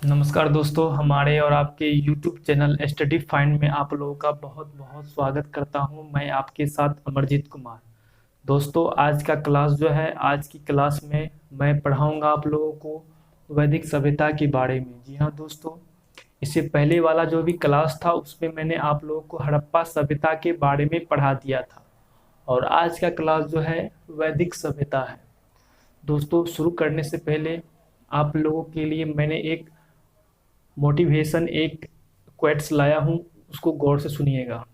नमस्कार दोस्तों, हमारे और आपके YouTube चैनल स्टडी फाइंड में आप लोगों का बहुत बहुत स्वागत करता हूं। मैं आपके साथ अमरजीत कुमार। दोस्तों, आज का क्लास जो है, आज की क्लास में मैं पढ़ाऊंगा आप लोगों को वैदिक सभ्यता के बारे में। जी हाँ दोस्तों, इससे पहले वाला जो भी क्लास था उसमें मैंने आप लोगों को हड़प्पा सभ्यता के बारे में पढ़ा दिया था और आज का क्लास जो है वैदिक सभ्यता है। दोस्तों, शुरू करने से पहले आप लोगों के लिए मैंने एक मोटिवेशन एक क्वेट्स लाया हूं, उसको गौर से सुनिएगा।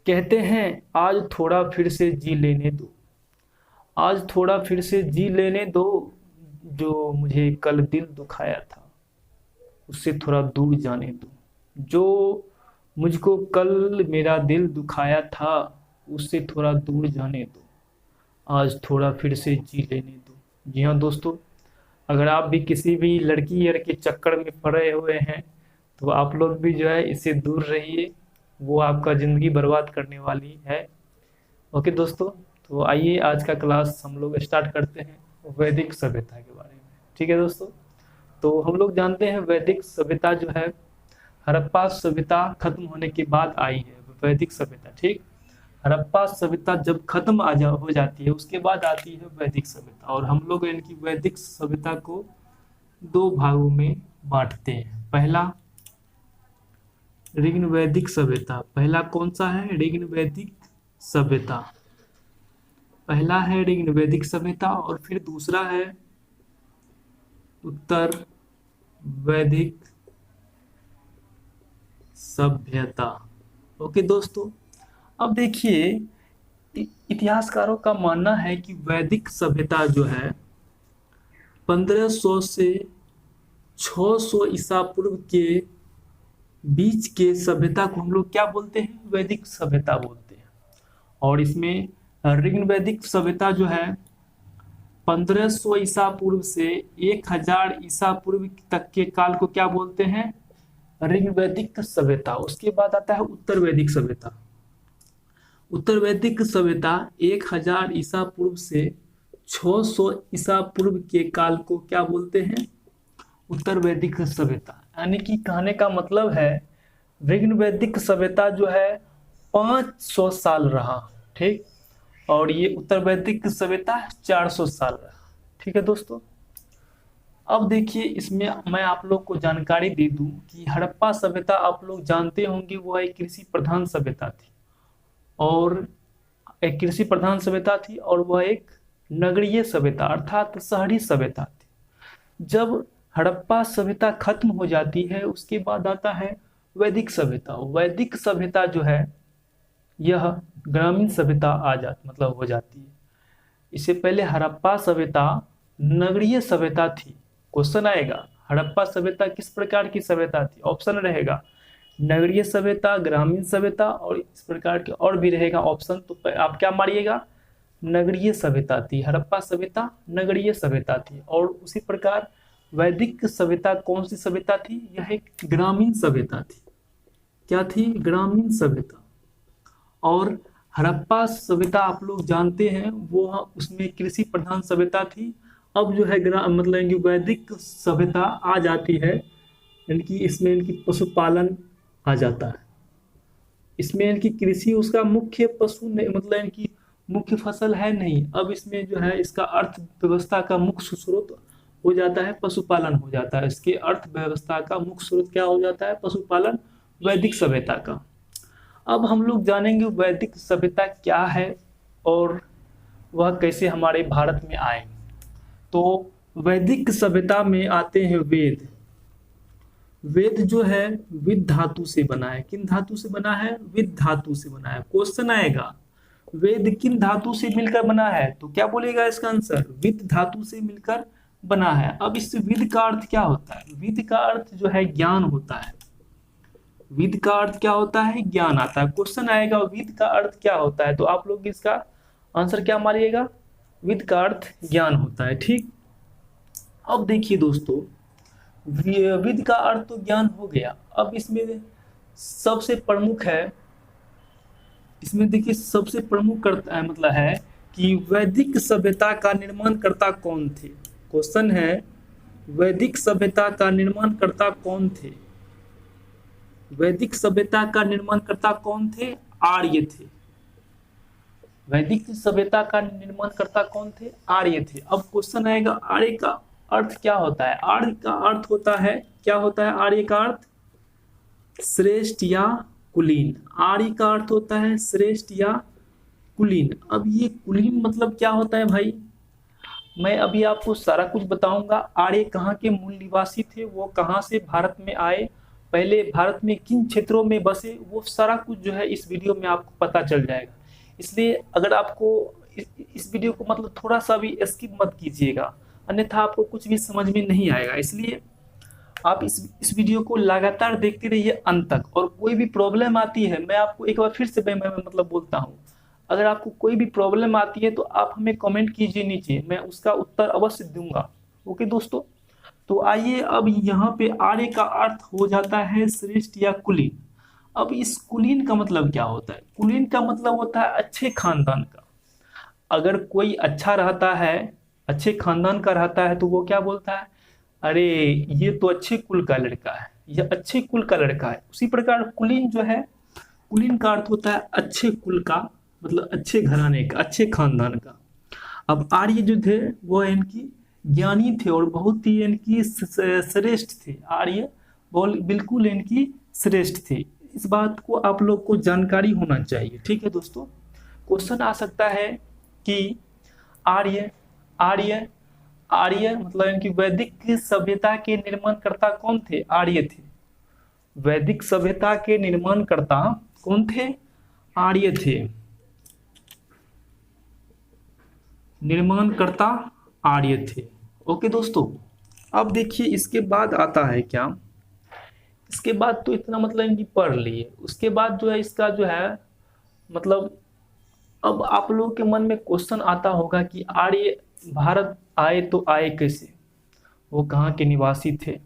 कहते हैं आज थोड़ा फिर से जी लेने दो, आज थोड़ा फिर से जी लेने दो, जो मुझे कल दिल दुखाया था उससे थोड़ा दूर जाने दो, जो मुझको कल मेरा दिल दुखाया था उससे थोड़ा दूर जाने दो, आज थोड़ा फिर से जी लेने दो। जी हाँ दोस्तों, अगर आप भी किसी भी लड़की यार के चक्कर में पड़े हुए हैं तो आप लोग भी जो है इससे दूर रहिए, वो आपका ज़िंदगी बर्बाद करने वाली है। ओके दोस्तों, तो आइए आज का क्लास हम लोग स्टार्ट करते हैं वैदिक सभ्यता के बारे में। ठीक है दोस्तों, तो हम लोग जानते हैं वैदिक सभ्यता जो है हड़प्पा सभ्यता खत्म होने के बाद आई है वैदिक सभ्यता। ठीक, हड़प्पा सभ्यता जब खत्म हो जाती है उसके बाद आती है वैदिक सभ्यता, और हम लोग इनकी वैदिक सभ्यता को दो भागों में बांटते हैं। पहला ऋग्न वैदिक सभ्यता, पहला कौन सा है? ऋग्न वैदिक सभ्यता। पहला है ऋग्न वैदिक सभ्यता और फिर दूसरा है उत्तर वैदिक सभ्यता। ओके दोस्तों, अब देखिए, इतिहासकारों का मानना है कि वैदिक सभ्यता जो है 1500 से 600 ईसा पूर्व के बीच के सभ्यता को हम लोग क्या बोलते हैं? वैदिक सभ्यता बोलते हैं। और इसमें ऋग्न वैदिक सभ्यता जो है 1500 ईसा पूर्व से 1000 ईसा पूर्व तक के काल को क्या बोलते हैं? ऋग्न वैदिक सभ्यता। उसके बाद आता है उत्तर वैदिक सभ्यता। उत्तर वैदिक सभ्यता 1000 ईसा पूर्व से 600 ईसा पूर्व के काल को क्या बोलते हैं? उत्तर वैदिक सभ्यता। यानी कि कहने का मतलब है ऋग्न वैदिक सभ्यता जो है 500 साल रहा, ठीक, और ये उत्तर वैदिक सभ्यता 400 साल रहा। ठीक है दोस्तों, अब देखिए, इसमें मैं आप लोग को जानकारी दे दूं कि हड़प्पा सभ्यता आप लोग जानते होंगे वो एक कृषि प्रधान सभ्यता थी, और एक कृषि प्रधान सभ्यता थी और वह एक नगरीय सभ्यता अर्थात शहरी सभ्यता थी। जब हड़प्पा सभ्यता खत्म हो जाती है उसके बाद आता है वैदिक सभ्यता। वैदिक सभ्यता जो है यह ग्रामीण सभ्यता मतलब हो जाती है। इससे पहले हड़प्पा सभ्यता नगरीय सभ्यता थी। क्वेश्चन आएगा, हड़प्पा सभ्यता किस प्रकार की सभ्यता थी? ऑप्शन रहेगा नगरीय सभ्यता, ग्रामीण सभ्यता और इस प्रकार के और भी रहेगा ऑप्शन। तो आप क्या मारिएगा? नगरीय सभ्यता थी। हड़प्पा सभ्यता नगरीय सभ्यता थी। और उसी प्रकार वैदिक सभ्यता कौन सी सभ्यता थी? यह एक ग्रामीण सभ्यता थी। क्या थी? ग्रामीण सभ्यता। और हड़प्पा सभ्यता आप लोग जानते हैं वो उसमें कृषि प्रधान सभ्यता थी। अब जो है मतलब इनकी वैदिक सभ्यता आ जाती है, इनकी इसमें इनकी पशुपालन आ जाता है। इसमें इनकी कृषि उसका मुख्य पशु नहीं, मतलब इनकी मुख्य फसल है नहीं। अब इसमें जो है इसका अर्थव्यवस्था का मुख्य स्रोत हो जाता है पशुपालन हो जाता है। इसके अर्थव्यवस्था का मुख्य स्रोत क्या हो जाता है? पशुपालन, वैदिक सभ्यता का। अब हम लोग जानेंगे वैदिक सभ्यता क्या है और वह कैसे हमारे भारत में आए। तो वैदिक सभ्यता में आते हैं वेद। वेद जो है विद धातु से बना है। किन धातु से बना है? विद धातु से बना है। क्वेश्चन आएगा वेद किन धातु से मिलकर बना है? तो क्या बोलेगा इसका आंसर? विद धातु से मिलकर बना है। अब इस विद का अर्थ क्या होता है? विद का अर्थ जो है ज्ञान होता है। विद का अर्थ क्या होता है? ज्ञान आता है। क्वेश्चन आएगा विद का अर्थ क्या होता है, तो आप लोग इसका आंसर क्या मारिएगा? विद का अर्थ ज्ञान होता है। ठीक, अब देखिए दोस्तों, विद का अर्थ तो ज्ञान हो गया। अब इसमें सबसे प्रमुख है, इसमें देखिए सबसे प्रमुख करता है मतलब है कि वैदिक सभ्यता का निर्माण करता कौन थे? क्वेश्चन है वैदिक सभ्यता का निर्माणकर्ता कौन थे? वैदिक सभ्यता का निर्माणकर्ता कौन थे? आर्य थे। वैदिक सभ्यता का निर्माणकर्ता कौन थे? आर्य थे। अब क्वेश्चन आएगा, आर्य का अर्थ क्या होता है? आर्य का अर्थ होता है, क्या होता है आर्य का अर्थ? श्रेष्ठ या कुलीन। आर्य का अर्थ होता है श्रेष्ठ या कुलीन। अब ये कुलीन मतलब क्या होता है भाई? मैं अभी आपको सारा कुछ बताऊंगा। आर्य कहाँ के मूल निवासी थे, वो कहाँ से भारत में आए, पहले भारत में किन क्षेत्रों में बसे, वो सारा कुछ जो है इस वीडियो में आपको पता चल जाएगा। इसलिए अगर आपको इस वीडियो को मतलब थोड़ा सा भी स्किप मत कीजिएगा, अन्यथा आपको कुछ भी समझ में नहीं आएगा। इसलिए आप इस वीडियो को लगातार देखते रहिए अंत तक। और कोई भी प्रॉब्लम आती है, मैं आपको एक बार फिर से मैं मतलब बोलता हूँ, अगर आपको कोई भी प्रॉब्लम आती है तो आप हमें कमेंट कीजिए नीचे, मैं उसका उत्तर अवश्य दूंगा। ओके दोस्तों, तो आइए अब यहाँ पे आर्य का अर्थ हो जाता है श्रेष्ठ या कुलीन। अब इस कुलीन का मतलब क्या होता है? कुलीन का मतलब होता है अच्छे खानदान का। अगर कोई अच्छा रहता है, अच्छे खानदान का रहता है, तो वो क्या बोलता है? अरे ये तो अच्छे कुल का लड़का है, यह अच्छे कुल का लड़का है। उसी प्रकार कुलीन जो है, कुलीन का अर्थ होता है अच्छे कुल का, मतलब अच्छे घराने का, अच्छे खानदान का। अब आर्य जो थे वो इनकी ज्ञानी थे और बहुत ही इनकी श्रेष्ठ थे। आर्य बिल्कुल इनकी श्रेष्ठ थे। इस बात को आप लोग को जानकारी होना चाहिए। ठीक है दोस्तों, क्वेश्चन आ सकता है कि आर्य आर्य आर्य मतलब इनकी वैदिक सभ्यता के निर्माणकर्ता कौन थे? आर्य थे। वैदिक सभ्यता के निर्माणकर्ता कौन थे? आर्य थे। निर्माणकर्ता आर्य थे। ओके दोस्तों, अब देखिए इसके बाद आता है क्या? इसके बाद तो इतना मतलब इनकी पढ़ लिए। उसके बाद जो है इसका जो है मतलब, अब आप लोगों के मन में क्वेश्चन आता होगा कि आर्य भारत आए तो आए कैसे? वो कहाँ के निवासी थे?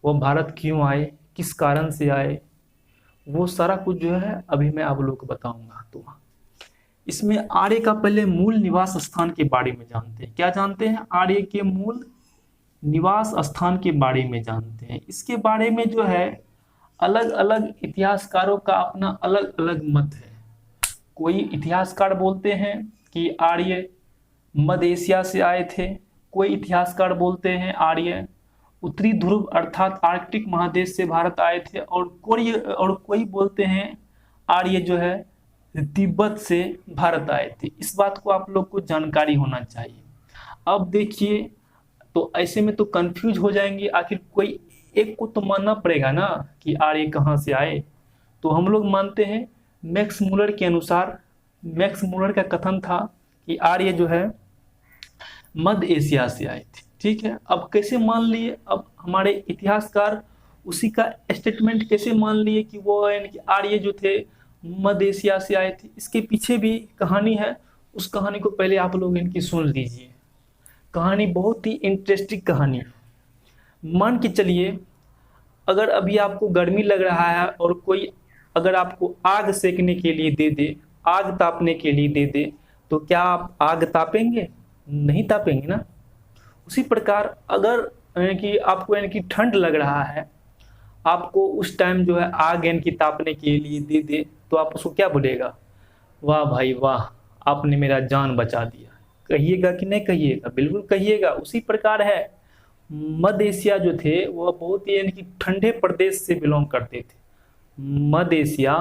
वो भारत क्यों आए? किस कारण से आए? वो सारा कुछ जो है अभी मैं आप लोगों को बताऊंगा। तो इसमें आर्य का पहले मूल निवास स्थान के बारे में जानते हैं। क्या जानते हैं? आर्य के मूल निवास स्थान के बारे में जानते हैं। इसके बारे में जो है अलग अलग इतिहासकारों का अपना अलग अलग मत है। कोई इतिहासकार बोलते हैं कि आर्य मध्य एशिया से आए थे। कोई इतिहासकार बोलते हैं आर्य उत्तरी ध्रुव अर्थात आर्कटिक महादेश से भारत आए थे। और कोई बोलते हैं आर्य जो है तिब्बत से भारत आए थे। इस बात को आप लोग को जानकारी होना चाहिए। अब देखिए, तो ऐसे में तो कंफ्यूज हो जाएंगे, आखिर कोई एक को तो मानना पड़ेगा ना कि आर्य कहाँ से आए। तो हम लोग मानते हैं मैक्स मुलर के अनुसार, मैक्स मुलर का कथन था कि आर्य जो है मध्य एशिया से आए थे। ठीक है, अब कैसे मान लिए? अब हमारे इतिहासकार उसी का स्टेटमेंट कैसे मान लिए कि वो आर्य जो थे मध्य एशिया से आए थे? इसके पीछे भी कहानी है। उस कहानी को पहले आप लोग इनकी सुन लीजिए। कहानी बहुत ही इंटरेस्टिंग कहानी है। मान के चलिए, अगर अभी आपको गर्मी लग रहा है और कोई अगर आपको आग सेकने के लिए दे दे, आग तापने के लिए दे दे, तो क्या आप आग तापेंगे? नहीं तापेंगे ना। उसी प्रकार अगर कि आपको ठंड लग रहा है, आपको उस टाइम जो है आग की तापने के लिए दे दे, तो आप उसको क्या बोलेगा? वाह भाई वाह, आपने मेरा जान बचा दिया। कहिएगा कि नहीं कहिएगा? बिल्कुल कहिएगा। उसी प्रकार है, मध्य एशिया जो थे वह बहुत ही ठंडे प्रदेश से बिलोंग करते थे। मध्य एशिया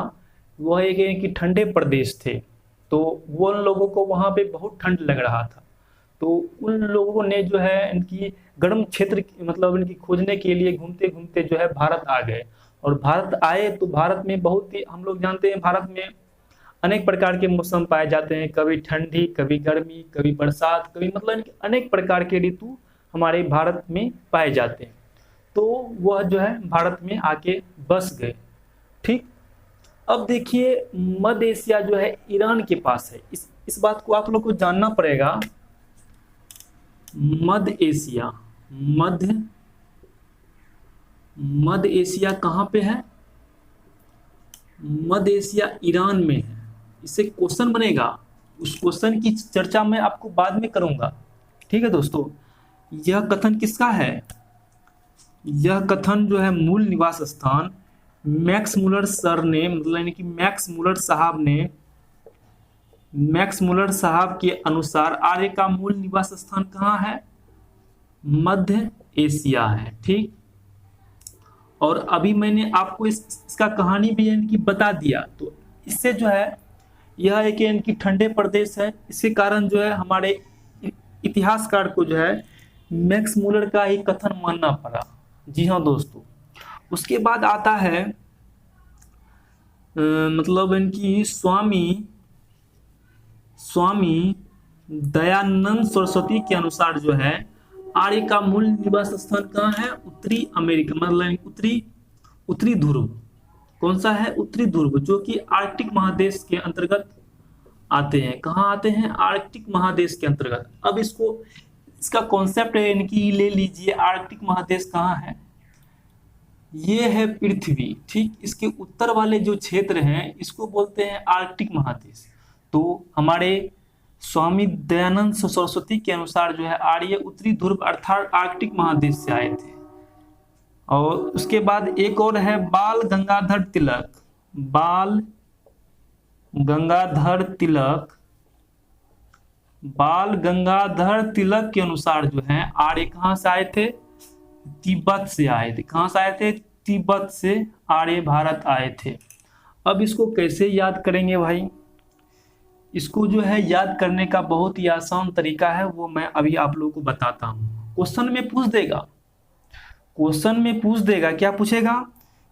वह एक ठंडे प्रदेश थे, तो वो लोगों को वहाँ पे बहुत ठंड लग रहा था। तो उन लोगों ने जो है इनकी गर्म क्षेत्र मतलब इनकी खोजने के लिए घूमते घूमते जो है भारत आ गए। और भारत आए तो भारत में बहुत ही, हम लोग जानते हैं भारत में अनेक प्रकार के मौसम पाए जाते हैं। कभी ठंडी, कभी गर्मी, कभी बरसात, कभी मतलब अनेक प्रकार के ऋतु हमारे भारत में पाए जाते हैं। तो वह जो है भारत में आके बस गए। ठीक, अब देखिए मध्य एशिया जो है ईरान के पास है। इस बात को आप लोग को जानना पड़ेगा। मध्य एशिया, मध्य एशिया कहाँ पे है? मध्य एशिया ईरान में है। इससे क्वेश्चन बनेगा, उस क्वेश्चन की चर्चा मैं आपको बाद में करूंगा। ठीक है दोस्तों, यह कथन किसका है? यह कथन जो है मूल निवास स्थान मैक्स मुलर सर ने, मतलब यानी कि मैक्स मुलर साहब के अनुसार आर्य का मूल निवास स्थान कहाँ है? मध्य एशिया है। ठीक, और अभी मैंने आपको इसका कहानी भी यानी कि बता दिया। तो इससे जो है यह एक यानी कि ठंडे प्रदेश है, इसके कारण जो है हमारे इतिहासकार को जो है मैक्स मुलर का ही कथन मानना पड़ा। जी हाँ दोस्तों, उसके बाद आता है मतलब इनकी स्वामी दयानंद सरस्वती के अनुसार जो है आर्य का मूल निवास स्थान कहाँ है? उत्तरी अमेरिका, मतलब उत्तरी ध्रुव। कौन सा है? उत्तरी ध्रुव, जो कि आर्कटिक महादेश के अंतर्गत आते हैं। कहाँ आते हैं? आर्कटिक महादेश के अंतर्गत। अब इसका कॉन्सेप्ट है इनकी ले लीजिए। आर्कटिक महादेश कहाँ है? ये है पृथ्वी। ठीक, इसके उत्तर वाले जो क्षेत्र हैं इसको बोलते हैं आर्कटिक महादेश। तो हमारे स्वामी दयानंद सरस्वती के अनुसार जो है आर्य उत्तरी ध्रुव अर्थात आर्कटिक महादेश से आए थे। और उसके बाद एक और है बाल गंगाधर तिलक के अनुसार जो है आर्य कहाँ से आए थे? तिब्बत से आए थे। कहाँ से आए थे? तिब्बत से आर्य भारत आए थे। अब इसको कैसे याद करेंगे भाई? इसको जो है याद करने का बहुत ही आसान तरीका है, वो मैं अभी आप लोगों को बताता हूँ। क्वेश्चन में पूछ देगा, क्या पूछेगा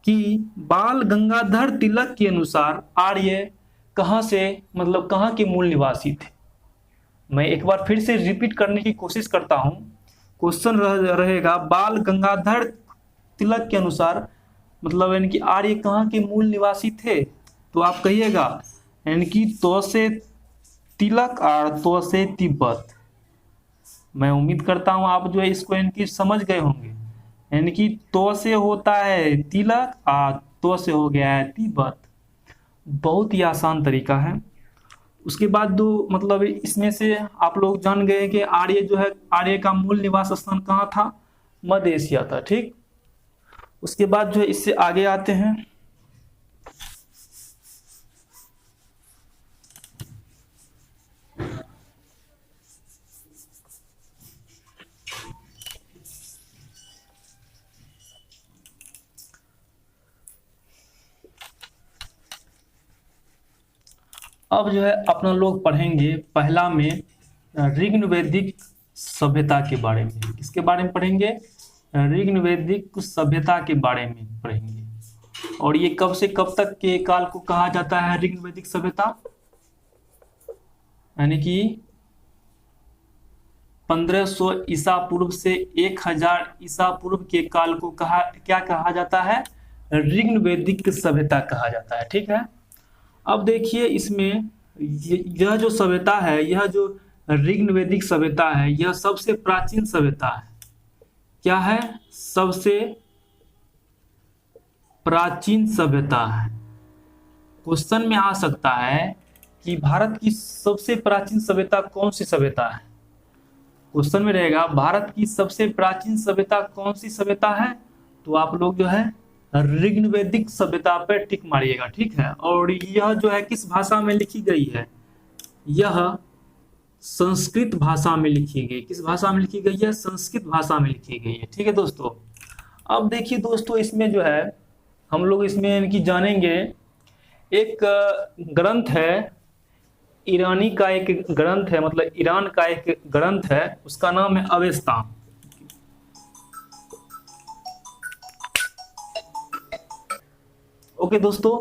कि बाल गंगाधर तिलक के अनुसार आर्य कहाँ से, मतलब कहाँ के मूल निवासी थे। मैं एक बार फिर से रिपीट करने की कोशिश करता हूँ। क्वेश्चन रहेगा बाल गंगाधर तिलक के अनुसार, मतलब यानी कि आर्य कहाँ के मूल निवासी थे? तो आप कहिएगा यानी कि तो से तिलक और तो से तिब्बत। मैं उम्मीद करता हूँ आप जो है इसको यानी कि समझ गए होंगे। यानी कि तो से होता है तिलक और तो से हो गया है तिब्बत। बहुत ही आसान तरीका है। उसके बाद दो मतलब इसमें से आप लोग जान गए कि आर्य का मूल निवास स्थान कहाँ था? मध्य एशिया था। ठीक, उसके बाद जो है इससे आगे आते हैं। अब जो है अपना लोग पढ़ेंगे पहला में ऋग्न वैदिक सभ्यता के बारे में। किसके बारे में पढ़ेंगे? ऋग्न वैदिक सभ्यता के बारे में पढ़ेंगे। और ये कब से कब तक के काल को कहा जाता है ऋग्न वैदिक सभ्यता? यानी कि 1500 ईसा पूर्व से 1000 ईसा पूर्व के काल को क्या कहा जाता है? ऋग्न वैदिक सभ्यता कहा जाता है। ठीक है, अब देखिए इसमें यह जो सभ्यता है, यह जो ऋग्न वैदिक सभ्यता है, यह सबसे प्राचीन सभ्यता है। क्या है? सबसे प्राचीन सभ्यता है। क्वेश्चन में आ सकता है कि भारत की सबसे प्राचीन सभ्यता कौन सी सभ्यता है? क्वेश्चन में रहेगा भारत की सबसे प्राचीन सभ्यता कौन सी सभ्यता है? तो आप लोग जो है ऋग्न वैदिक सभ्यता पर टिक मारिएगा। ठीक है, और यह जो है किस भाषा में लिखी गई है? यह संस्कृत भाषा में लिखी गई। किस भाषा में लिखी गई है? संस्कृत भाषा में लिखी गई है। ठीक है दोस्तों, अब देखिए दोस्तों इसमें जो है हम लोग इसमें इनकी जानेंगे एक ग्रंथ है, ईरानी का एक ग्रंथ है, मतलब ईरान का एक ग्रंथ है, उसका नाम है अवेस्ता। ओके दोस्तों,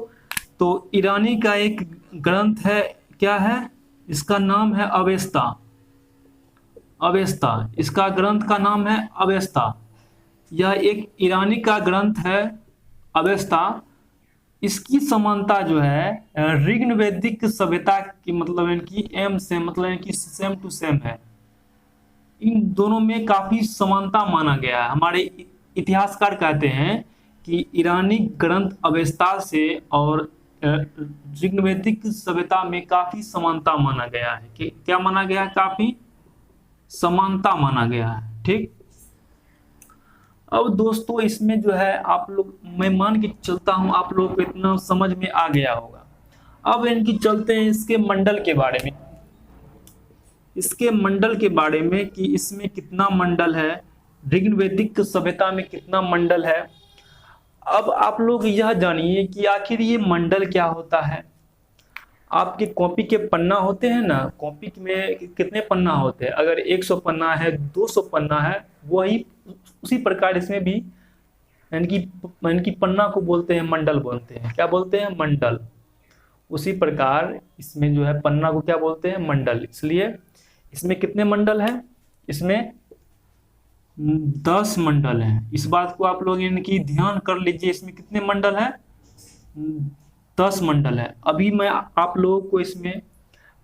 तो ईरानी का एक ग्रंथ है, क्या है? इसका नाम है अवेस्ता। इसका ग्रंथ का नाम है अवेस्ता। यह एक ईरानी का ग्रंथ है अवेस्ता। इसकी समानता जो है ऋग्न वैदिक सभ्यता की, मतलब इनकी मतलब इनकी सेम टू सेम है। इन दोनों में काफी समानता माना गया है। हमारे इतिहासकार कहते हैं कि ईरानी ग्रंथ अवेस्ता से और ऋग्न वैदिक सभ्यता में काफी समानता माना गया है। कि क्या माना गया है? काफी समानता माना गया है। ठीक। अब दोस्तों इसमें जो है आप लोग, मैं मान के चलता हूं आप लोगों को इतना समझ में आ गया होगा। अब इनकी चलते हैं इसके मंडल के बारे में, इसके मंडल के बारे में कि इसमें कितना मंडल है, ऋग्वैदिक सभ्यता में कितना मंडल है। अब आप लोग यह जानिए कि आखिर ये मंडल क्या होता है। आपके कॉपी के पन्ना होते हैं ना, कॉपी में कितने पन्ना होते हैं, अगर 100 पन्ना है 200 पन्ना है, वही उसी प्रकार इसमें भी यानी कि पन्ना को बोलते हैं मंडल, बोलते हैं क्या बोलते हैं, मंडल। उसी प्रकार इसमें जो है पन्ना को क्या बोलते हैं, मंडल। इसलिए इसमें कितने मंडल हैं, इसमें 10 मंडल हैं। इस बात को आप लोग इनकी ध्यान कर लीजिए, इसमें कितने मंडल हैं, 10 मंडल है। अभी मैं आप लोगों को इसमें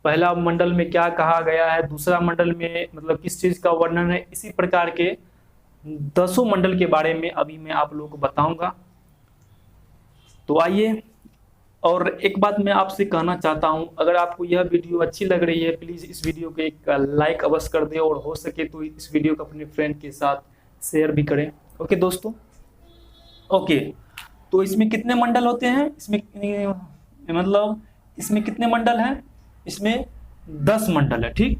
पहला मंडल में क्या कहा गया है, दूसरा मंडल में मतलब किस चीज का वर्णन है, इसी प्रकार के 10 मंडल के बारे में अभी मैं आप लोगों को बताऊंगा। तो आइए, और एक बात मैं आपसे कहना चाहता हूं, अगर आपको यह वीडियो अच्छी लग रही है प्लीज इस वीडियो को एक लाइक अवश्य कर दे, और हो सके तो इस वीडियो को अपने फ्रेंड के साथ शेयर भी करें। ओके दोस्तों, ओके। तो इसमें कितने मंडल होते हैं, इसमें मतलब इसमें कितने मंडल हैं, इसमें 10 मंडल है, ठीक।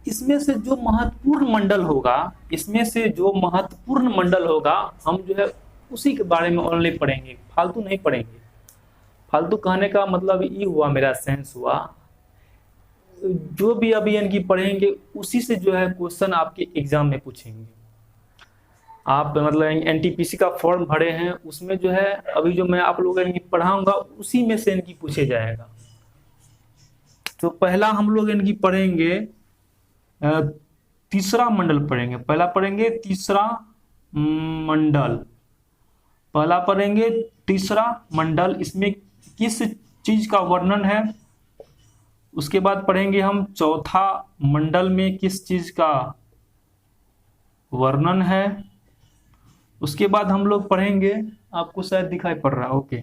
इसमें से जो महत्वपूर्ण मंडल होगा, इसमें से जो महत्वपूर्ण मंडल होगा हम जो है उसी के बारे में ओनली पढ़ेंगे, फालतू नहीं पढ़ेंगे। फालतू कहने का मतलब ये हुआ, मेरा सेंस हुआ, जो भी अभी इनकी पढ़ेंगे उसी से जो है क्वेश्चन आपके एग्जाम में पूछेंगे। आप मतलब एनटीपीसी का फॉर्म भरे हैं, उसमें जो है अभी जो मैं आप लोगों को पढ़ाऊंगा उसी में से इनकी पूछे जाएगा। तो पहला हम लोग इनकी पढ़ेंगे, तीसरा मंडल पढ़ेंगे। पहला पढ़ेंगे तीसरा मंडल, पहला पढ़ेंगे तीसरा मंडल, इसमें किस चीज का वर्णन है। उसके बाद पढ़ेंगे हम चौथा मंडल में किस चीज का वर्णन है। उसके बाद हम लोग पढ़ेंगे, आपको शायद दिखाई पड़ रहा है, ओके।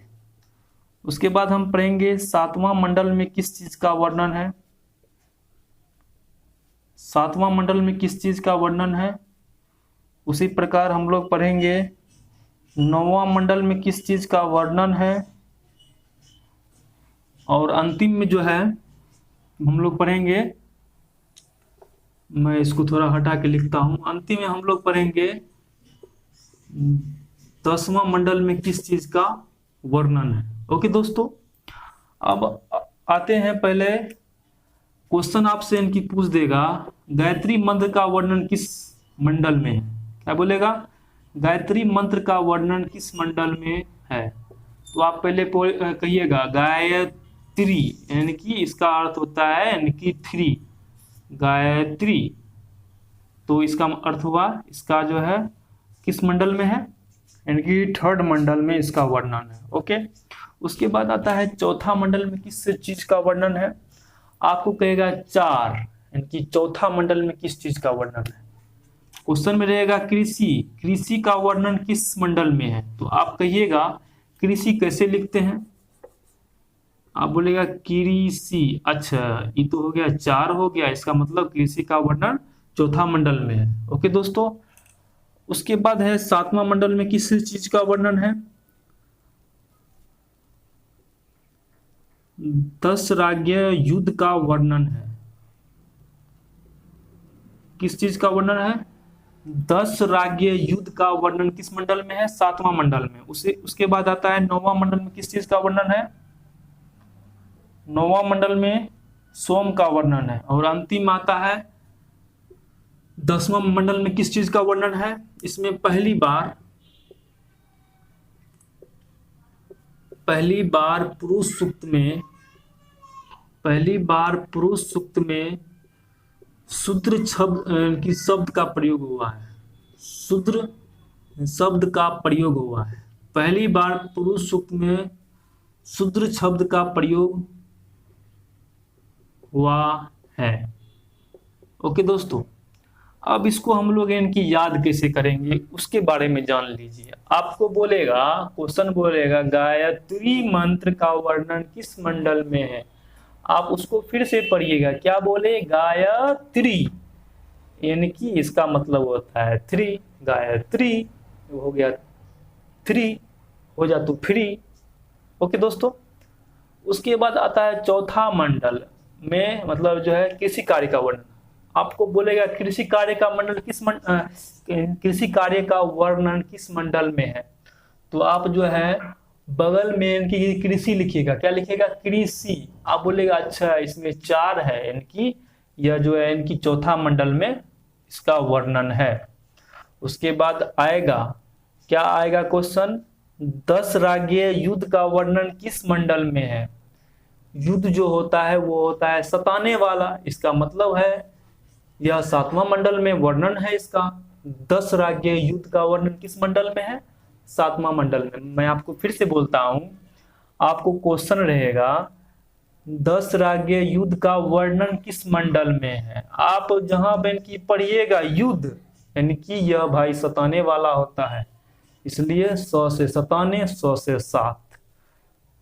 उसके बाद हम पढ़ेंगे 7वां मंडल में किस चीज का वर्णन है, 7वां मंडल में किस चीज का वर्णन है। उसी प्रकार हम लोग पढ़ेंगे 9वां मंडल में किस चीज का वर्णन है। और अंतिम में जो है हम लोग पढ़ेंगे, मैं इसको थोड़ा हटा के लिखता हूं, अंतिम में हम लोग पढ़ेंगे 10वां मंडल में किस चीज का वर्णन है। ओके दोस्तों, अब आते हैं, पहले क्वेश्चन आपसे इनकी पूछ देगा, गायत्री मंत्र का वर्णन किस मंडल में है। क्या बोलेगा, गायत्री मंत्र का वर्णन किस मंडल में है। तो आप पहले कहिएगा गायत्री, यानी कि इसका अर्थ होता है यानी कि 3 गायत्री, तो इसका अर्थ हुआ इसका जो है किस मंडल में है, यानी कि 3rd मंडल में इसका वर्णन है। ओके, उसके बाद आता है चौथा मंडल में किस चीज का वर्णन है। आपको कहेगा 4, यानी कि चौथा मंडल में किस चीज का वर्णन है। क्वेश्चन में रहेगा कृषि, कृषि का वर्णन किस मंडल में है। तो आप कहिएगा कृषि कैसे लिखते हैं, आप बोलेगा कृषि, अच्छा ये तो हो गया 4 हो गया, इसका मतलब कृषि का वर्णन चौथा मंडल में है। ओके दोस्तों, उसके बाद है 7वां मंडल में किस चीज का वर्णन है, 10 राज्य युद्ध का वर्णन है। किस चीज का वर्णन है, 10 राज्य युद्ध का वर्णन किस मंडल में है, 7वां मंडल में। उसके बाद आता है 9वां मंडल में किस चीज का वर्णन है, 9वां मंडल में सोम का वर्णन है। और अंतिम आता है 10वां मंडल में किस चीज का वर्णन है। इसमें पहली बार पुरुष सूक्त में शूद्र की शब्द का प्रयोग हुआ है, शूद्र शब्द का प्रयोग हुआ है। पहली बार पुरुष सूक्त में शूद्र शब्द का प्रयोग हुआ है। ओके दोस्तों, अब इसको हम लोग इनकी याद कैसे करेंगे उसके बारे में जान लीजिए। आपको बोलेगा, क्वेश्चन बोलेगा गायत्री मंत्र का वर्णन किस मंडल में है। आप उसको फिर से पढ़िएगा, क्या बोले, गायत्री यानी कि इसका मतलब होता है 3, गायत्री हो गया 3, हो जा तू फ्री। ओके दोस्तों, उसके बाद आता है चौथा मंडल में, मतलब जो है कृषि कार्य का वर्णन। आपको बोलेगा कृषि कार्य का मंडल कृषि कार्य का वर्णन किस मंडल में है, तो आप जो है बगल में इनकी कृषि लिखिएगा। क्या लिखिएगा? कृषि। आप बोलेगा अच्छा इसमें 4 है, इनकी यह जो है इनकी चौथा मंडल में इसका वर्णन है। उसके बाद आएगा, क्या आएगा क्वेश्चन, 10 राज्य युद्ध का वर्णन किस मंडल में है। युद्ध जो होता है वो होता है सताने वाला, इसका मतलब है यह 7वां मंडल में वर्णन है इसका। 10 राज्य युद्ध का वर्णन किस मंडल में है? 7वां मंडल में। मैं आपको फिर से बोलता हूं, आपको क्वेश्चन रहेगा 10 राज्य युद्ध का वर्णन किस मंडल में है। आप जहां बहन की पढ़िएगा युद्ध, यानी कि यह भाई सताने वाला होता है, इसलिए 100 से सताने, 100 से 7,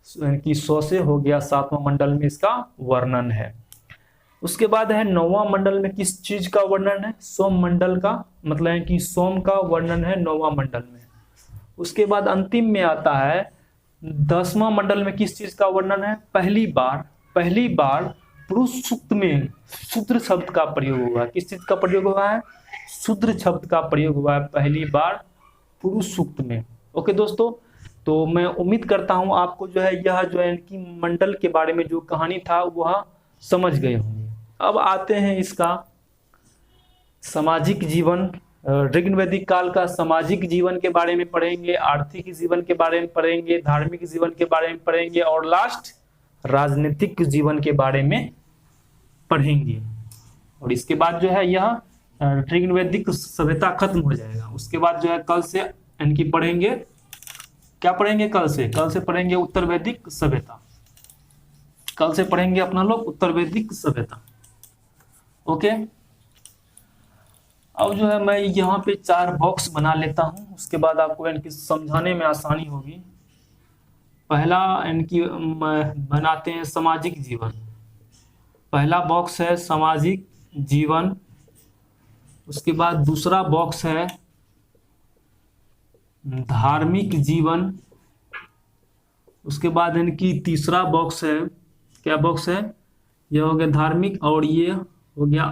यानी कि 100 से हो गया 7वां मंडल में इसका वर्णन है। उसके बाद है 9वां मंडल में किस चीज का वर्णन है? सोम मंडल का, मतलब है कि सोम का वर्णन है 9वां मंडल में। उसके बाद अंतिम में आता है 10वां मंडल में किस चीज का वर्णन है? पहली बार पुरुष सूक्त में शूद्र शब्द का प्रयोग हुआ। किस चीज का प्रयोग हुआ है? शूद्र शब्द का प्रयोग हुआ है पहली बार पुरुष सूक्त में। ओके दोस्तों, तो मैं उम्मीद करता हूं आपको जो है यह जो है इनकी मंडल के बारे में जो कहानी था वह समझ गए होंगे। अब आते हैं इसका सामाजिक जीवन। ऋग्ण वैदिक काल का सामाजिक जीवन के बारे में पढ़ेंगे, आर्थिक जीवन के बारे में पढ़ेंगे, धार्मिक जीवन के बारे में पढ़ेंगे और लास्ट राजनीतिक जीवन के बारे में पढ़ेंगे। और इसके बाद जो है यह ऋग्ण वैदिक सभ्यता खत्म हो जाएगा। उसके बाद जो है कल से इनकी पढ़ेंगे, क्या पढ़ेंगे कल से पढ़ेंगे उत्तर वैदिक सभ्यता। कल से पढ़ेंगे अपना लोग उत्तर वैदिक सभ्यता। ओके, अब जो है मैं यहाँ पे 4 बॉक्स बना लेता हूँ, उसके बाद आपको इनकी समझाने में आसानी होगी। पहला इनकी बनाते हैं सामाजिक जीवन। पहला बॉक्स है सामाजिक जीवन। उसके बाद दूसरा बॉक्स है धार्मिक जीवन। उसके बाद इनकी तीसरा बॉक्स है, क्या बॉक्स है? यह हो गया धार्मिक, और ये हो गया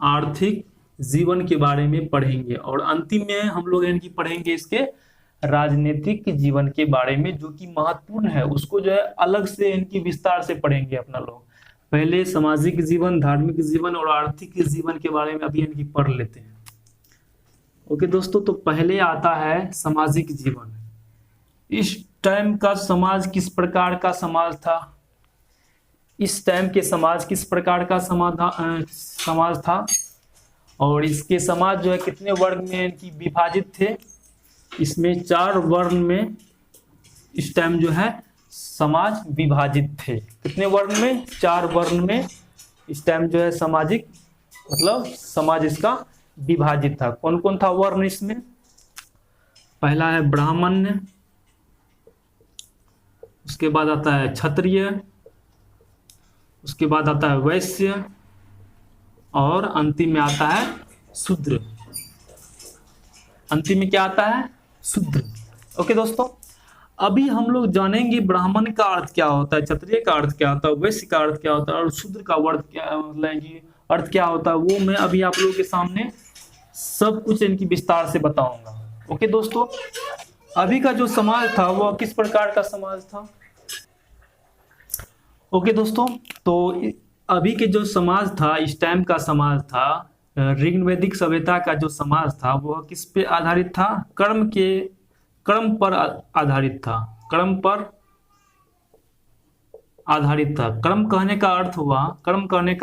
आर्थिक जीवन के बारे में पढ़ेंगे। और अंतिम में हम लोग इनकी पढ़ेंगे इसके राजनीतिक जीवन के बारे में, जो कि महत्वपूर्ण है, उसको जो है अलग से इनकी विस्तार से पढ़ेंगे अपना लोग। पहले सामाजिक जीवन, धार्मिक जीवन और आर्थिक जीवन के बारे में अभी इनकी पढ़ लेते हैं। ओके दोस्तों, तो पहले आता है सामाजिक जीवन। इस टाइम का समाज किस प्रकार का समाज था? इस टाइम के समाज किस प्रकार का समाज था, और इसके समाज जो है कितने वर्ग में इनकी विभाजित थे? इसमें 4 वर्ण में इस टाइम जो है समाज विभाजित थे। कितने वर्ण में? 4 वर्ण में इस टाइम जो है सामाजिक मतलब समाज इसका विभाजित था। कौन कौन था वर्ण इसमें? पहला है ब्राह्मण, उसके बाद आता है क्षत्रिय, उसके बाद आता है वैश्य, और अंतिम में आता है शूद्र। अंतिम में क्या आता है? शूद्र। ओके दोस्तों, अभी हम लोग जानेंगे ब्राह्मण का अर्थ क्या होता है, क्षत्रिय का अर्थ क्या होता है, वैश्य का अर्थ क्या होता है, और शूद्र का अर्थ क्या होता है, वो मैं अभी आप लोगों के सामने सब कुछ इनकी विस्तार से बताऊंगा। ओके दोस्तों, अभी का जो समाज था वो किस प्रकार का समाज था? ओके दोस्तों, तो अभी के जो समाज था, इस टाइम का समाज था, ऋग्ण वैदिक सभ्यता का जो समाज था वह किस पे आधारित था? कर्म पर आधारित था। कर्म पर आधारित था। कर्म कहने का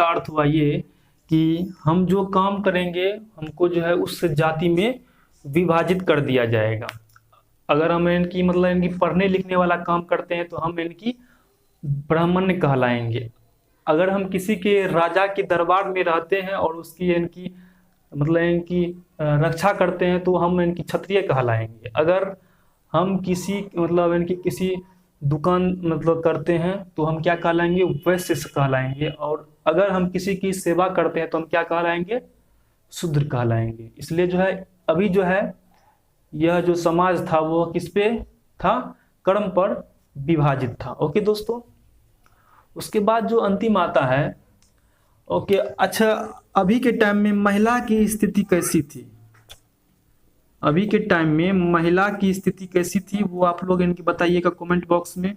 अर्थ हुआ ये कि हम जो काम करेंगे हमको जो है उस जाति में विभाजित कर दिया जाएगा। अगर हम इनकी मतलब इनकी पढ़ने लिखने वाला काम करते हैं तो हम इनकी ब्राह्मण कहलाएंगे। अगर हम किसी के राजा के दरबार में रहते हैं और उसकी इनकी मतलब इनकी रक्षा करते हैं तो हम इनकी क्षत्रिय कहलाएंगे। अगर हम किसी मतलब इनकी किसी दुकान मतलब करते हैं तो हम क्या कहलाएंगे, वैश्य कहलाएंगे। और अगर हम किसी की सेवा करते हैं तो हम क्या कहलाएंगे, शूद्र कहलाएंगे। इसलिए जो है अभी जो है यह जो समाज था वो किस पे था, कर्म पर विभाजित था। ओके दोस्तों, उसके बाद जो अंतिम आता है, ओके अच्छा, अभी के टाइम में महिला की स्थिति कैसी थी, अभी के टाइम में महिला की स्थिति कैसी थी वो आप लोग इनकी बताइएगा कमेंट बॉक्स में।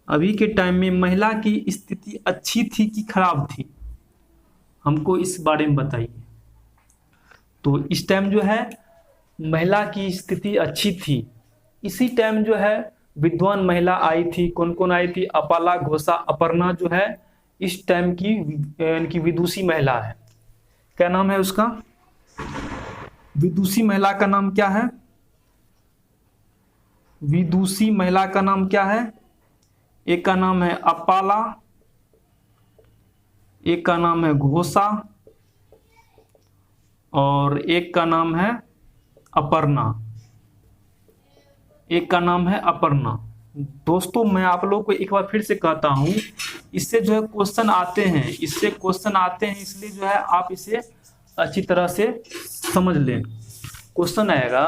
अभी के टाइम में महिला की स्थिति अच्छी थी कि खराब थी, हमको इस बारे में बताइए। तो इस टाइम जो है महिला की स्थिति अच्छी थी। इसी टाइम जो है विद्वान महिला आई थी। कौन कौन आई थी, अपाला, घोषा, अपर्णा जो है इस टाइम की इनकी विदुषी महिला है। क्या नाम है उसका, विदुषी महिला का नाम क्या है, विदुषी महिला का नाम क्या है, एक का नाम है अपाला, एक का नाम है घोषा और एक का नाम है अपर्णा, एक का नाम है अपर्णा। दोस्तों मैं आप लोगों को एक बार फिर से कहता हूं, इससे जो है क्वेश्चन आते हैं, इससे क्वेश्चन आते हैं, इसलिए जो है आप इसे अच्छी तरह से समझ लें। क्वेश्चन आएगा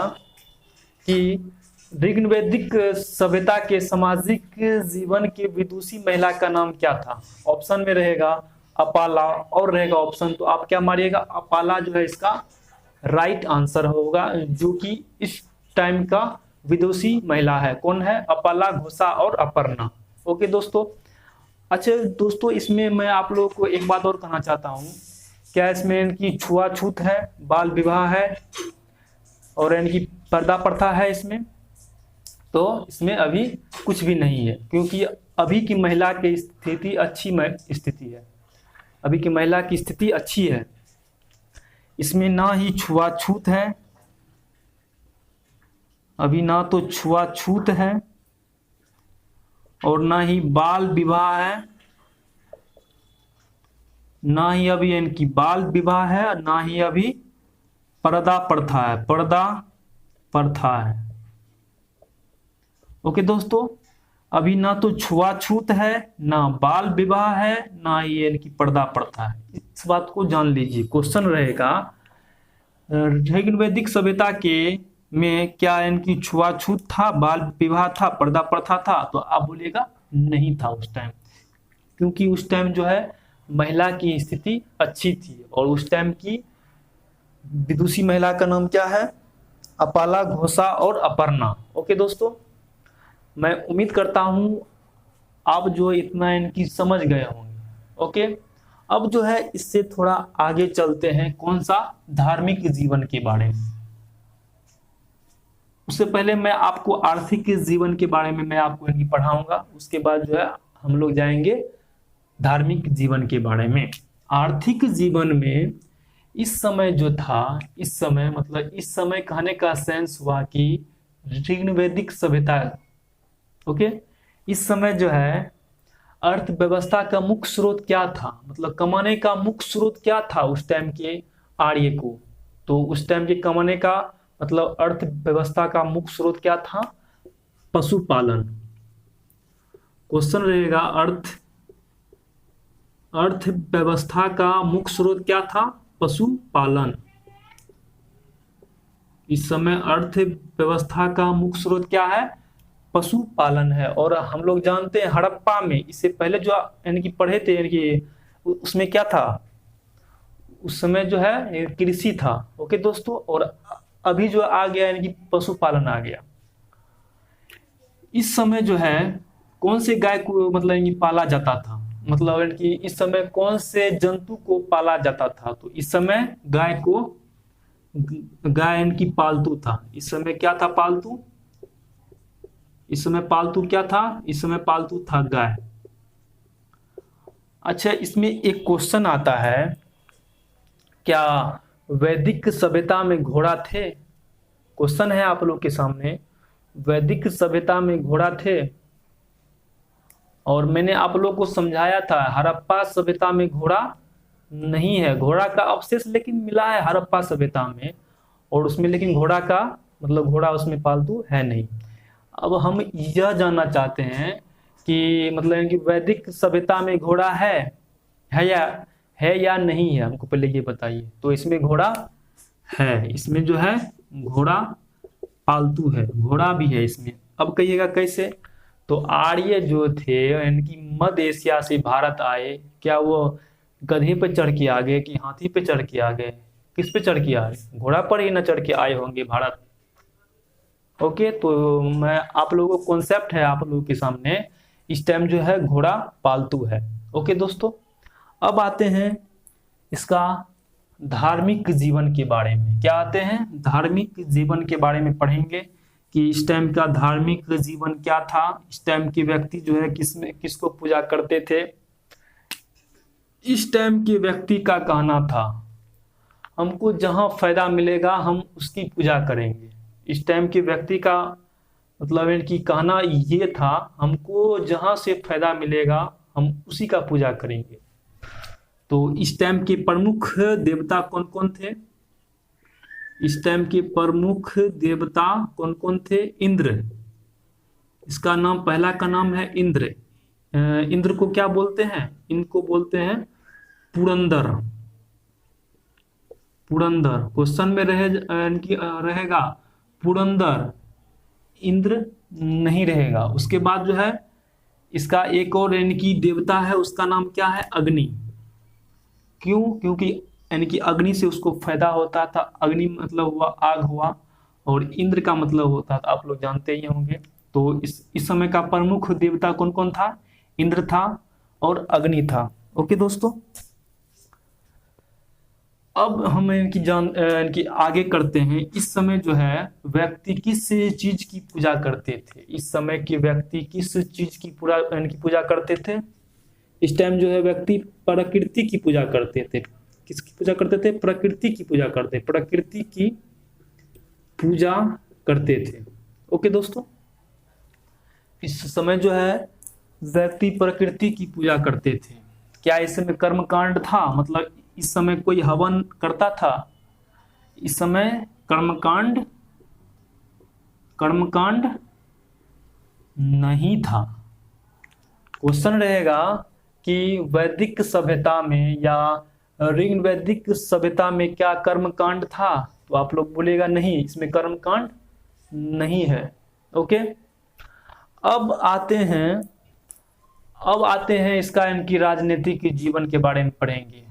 कि ऋग्वैदिक सभ्यता के सामाजिक जीवन के विदुषी महिला का नाम क्या था। ऑप्शन में रहेगा अपाला और रहेगा ऑप्शन, तो आप क्या मारिएगा, अपाला जो है इसका राइट आंसर होगा, जो कि इस टाइम का विदुषी महिला है। कौन है, अपाला, घोषा और अपर्णा। ओके दोस्तों, अच्छा दोस्तों इसमें मैं आप लोगों को एक बात और कहना चाहता हूँ, क्या इसमें इनकी छुआछूत है, बाल विवाह है और इनकी पर्दा प्रथा है इसमें, तो इसमें अभी कुछ भी नहीं है, क्योंकि अभी की महिला की स्थिति अच्छी स्थिति है, अभी की महिला की स्थिति अच्छी है। इसमें ना ही छुआछूत है, अभी ना तो छुआछूत है और ना ही बाल विवाह है, ना ही अभी इनकी बाल विवाह है, ना ही अभी पर्दा प्रथा है, पर्दा प्रथा है। ओके दोस्तों, अभी ना तो छुआछूत है, ना बाल विवाह है, ना ही इनकी पर्दा प्रथा है। इस बात को जान लीजिए। क्वेश्चन रहेगा ऋग्वैदिक सभ्यता के में क्या इनकी छुआछूत था, बाल विवाह था, पर्दा प्रथा था, तो आप बोलिएगा नहीं था उस टाइम, क्योंकि उस टाइम जो है महिला की स्थिति अच्छी थी। और उस टाइम की विदुषी महिला का नाम क्या है, अपाला, घोषा और अपर्णा। ओके दोस्तों, मैं उम्मीद करता हूं आप जो इतना इनकी समझ गए होंगे। ओके, अब जो है इससे थोड़ा आगे चलते हैं, कौन सा, धार्मिक जीवन के बारे में। उससे पहले मैं आपको आर्थिक जीवन के बारे में मैं आपको इनकी पढ़ाऊंगा, उसके बाद जो है हम लोग जाएंगे धार्मिक जीवन के बारे में। आर्थिक जीवन में इस समय जो था, इस समय मतलब इस समय कहने का सेंस हुआ कि ऋग्वैदिक सभ्यता, ओके, इस समय जो है अर्थव्यवस्था का मुख्य स्रोत क्या था, मतलब कमाने का मुख्य स्रोत क्या था उस टाइम के आर्य को। तो उस टाइम के कमाने का मतलब अर्थव्यवस्था का मुख्य स्रोत क्या था, पशुपालन। क्वेश्चन रहेगा अर्थव्यवस्था का मुख्य स्रोत क्या था, पशुपालन। इस समय अर्थव्यवस्था का मुख्य स्रोत क्या है, पशुपालन है। और हम लोग जानते हैं हड़प्पा में, इससे पहले जो यानी कि पढ़े थे, यानी कि उसमें क्या था, उस समय जो है कृषि था। ओके दोस्तों, और अभी जो आ गया यानी कि पशुपालन आ गया। इस समय जो है कौन से गाय को मतलब यानी पाला जाता था, मतलब यानी कि इस समय कौन से जंतु को पाला जाता था, तो इस समय गाय यानी कि पालतू था। इस समय क्या था, पालतू। इस समय पालतू क्या था, इस समय पालतू था गाय। अच्छा, इसमें एक क्वेश्चन आता है, क्या वैदिक सभ्यता में घोड़ा थे। क्वेश्चन है आप लोग के सामने, वैदिक सभ्यता में घोड़ा थे। और मैंने आप लोग को समझाया था हड़प्पा सभ्यता में घोड़ा नहीं है, घोड़ा का अवशेष लेकिन मिला है हड़प्पा सभ्यता में, और उसमें लेकिन घोड़ा का मतलब घोड़ा उसमें पालतू है नहीं। अब हम यह जानना चाहते हैं कि मतलब कि वैदिक सभ्यता में घोड़ा है या नहीं है, हमको पहले ये बताइए। तो इसमें घोड़ा है, इसमें जो है घोड़ा पालतू है, घोड़ा भी है इसमें। अब कहिएगा कैसे? तो आर्य जो थे इनकी मध्य एशिया से भारत आए, क्या वो गधे पे चढ़ के आ गए कि हाथी पे चढ़ के आ गए? किस पे चढ़ के आए? घोड़ा पर ही न चढ़ के आए होंगे भारत। ओके, तो मैं आप लोगों को कॉन्सेप्ट है आप लोगों के सामने, इस टाइम जो है घोड़ा पालतू है। ओके दोस्तों, अब आते हैं इसका धार्मिक जीवन के बारे में। क्या आते हैं? धार्मिक जीवन के बारे में पढ़ेंगे कि इस टाइम का धार्मिक जीवन क्या था, इस टाइम के व्यक्ति जो है किसको पूजा करते थे। इस टाइम के व्यक्ति का कहना था हमको जहां फायदा मिलेगा हम उसकी पूजा करेंगे। इस टाइम के व्यक्ति का मतलब इनकी कहना ये था हमको जहां से फायदा मिलेगा हम उसी का पूजा करेंगे। तो इस टाइम के प्रमुख देवता कौन कौन थे? इस टाइम के प्रमुख देवता कौन कौन थे? इंद्र, इसका नाम, पहला का नाम है इंद्र। इंद्र को क्या बोलते हैं? इनको बोलते हैं पुरंदर। पुरंदर क्वेश्चन में रहेगा पुरंदर, इंद्र नहीं रहेगा। उसके बाद जो है इसका एक और इनकी देवता है, उसका नाम क्या है? अग्नि। क्यों? क्योंकि इनकी अग्नि से उसको फायदा होता था। अग्नि मतलब हुआ आग हुआ, और इंद्र का मतलब होता था, आप लोग जानते ही होंगे। तो इस समय का प्रमुख देवता कौन कौन था? इंद्र था और अग्नि था। ओके दोस्तों, अब हम इनकी आगे करते हैं। इस समय जो है व्यक्ति किस चीज की पूजा करते थे? इस समय के व्यक्ति किस चीज की इनकी पूजा करते थे? इस टाइम जो है व्यक्ति प्रकृति की पूजा करते थे। किसकी पूजा करते थे? प्रकृति की पूजा करते, प्रकृति की पूजा करते थे। ओके दोस्तों, इस समय जो है व्यक्ति प्रकृति की पूजा करते थे। क्या इस समय कर्मकांड था? मतलब इस समय कोई हवन करता था? इस समय कर्मकांड नहीं था। क्वेश्चन रहेगा कि वैदिक सभ्यता में या ऋग वैदिक सभ्यता में क्या कर्मकांड था? तो आप लोग बोलेगा नहीं, इसमें कर्मकांड नहीं है। ओके, अब आते हैं इसका इनकी राजनीतिक जीवन के बारे में पढ़ेंगे।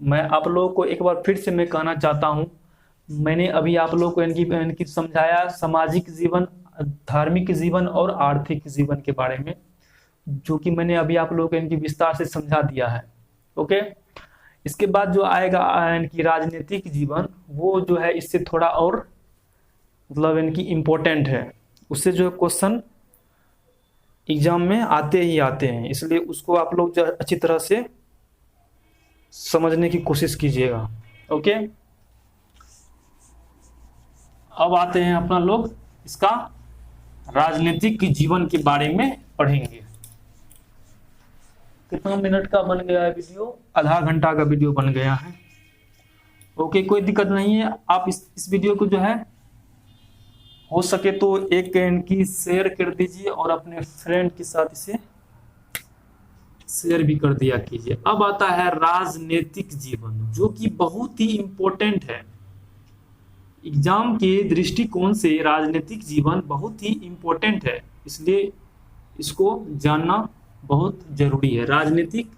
मैं आप लोगों को एक बार फिर से मैं कहना चाहता हूं, मैंने अभी आप लोगों को इनकी समझाया सामाजिक जीवन, धार्मिक जीवन और आर्थिक जीवन के बारे में, जो कि मैंने अभी आप लोगों को इनकी विस्तार से समझा दिया है। ओके, इसके बाद जो आएगा इनकी राजनीतिक जीवन, वो जो है इससे थोड़ा और मतलब इनकी इम्पोर्टेंट है, उससे जो है क्वेश्चन एग्जाम में आते ही आते हैं, इसलिए उसको आप लोग जो अच्छी तरह से समझने की कोशिश कीजिएगा। ओके, अब आते हैं अपना लोग इसका राजनीतिक जीवन के बारे में पढ़ेंगे। कितना मिनट का बन गया है वीडियो? आधा घंटा का वीडियो बन गया है। ओके, कोई दिक्कत नहीं है। आप इस वीडियो को जो है हो सके तो एक इनकी शेयर कर दीजिए और अपने फ्रेंड के साथ इसे शेयर भी कर दिया कीजिए। अब आता है राजनीतिक जीवन, जो कि बहुत ही इंपॉर्टेंट है। एग्जाम के दृष्टिकोण से राजनीतिक जीवन बहुत ही इंपॉर्टेंट है, इसलिए इसको जानना बहुत जरूरी है। राजनीतिक